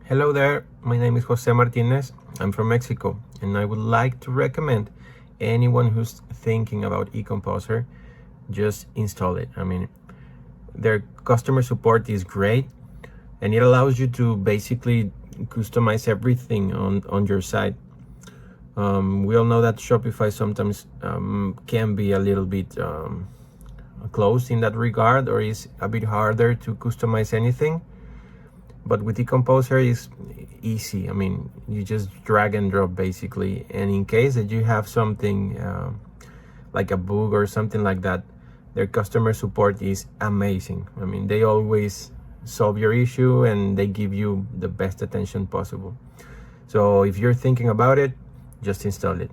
Hello there, my name is Jose Martinez. I'm from Mexico, and I would like to recommend anyone who's thinking about EComposer, just install it. I mean, their customer support is great, and it allows you to basically customize everything on your site. We all know that Shopify sometimes can be a little bit closed in that regard, or is a bit harder to customize anything. But with EComposer, it's easy. I mean, you just drag and drop basically. And in case that you have something like a bug or something like that, their customer support is amazing. I mean, they always solve your issue and they give you the best attention possible. So if you're thinking about it, just install it.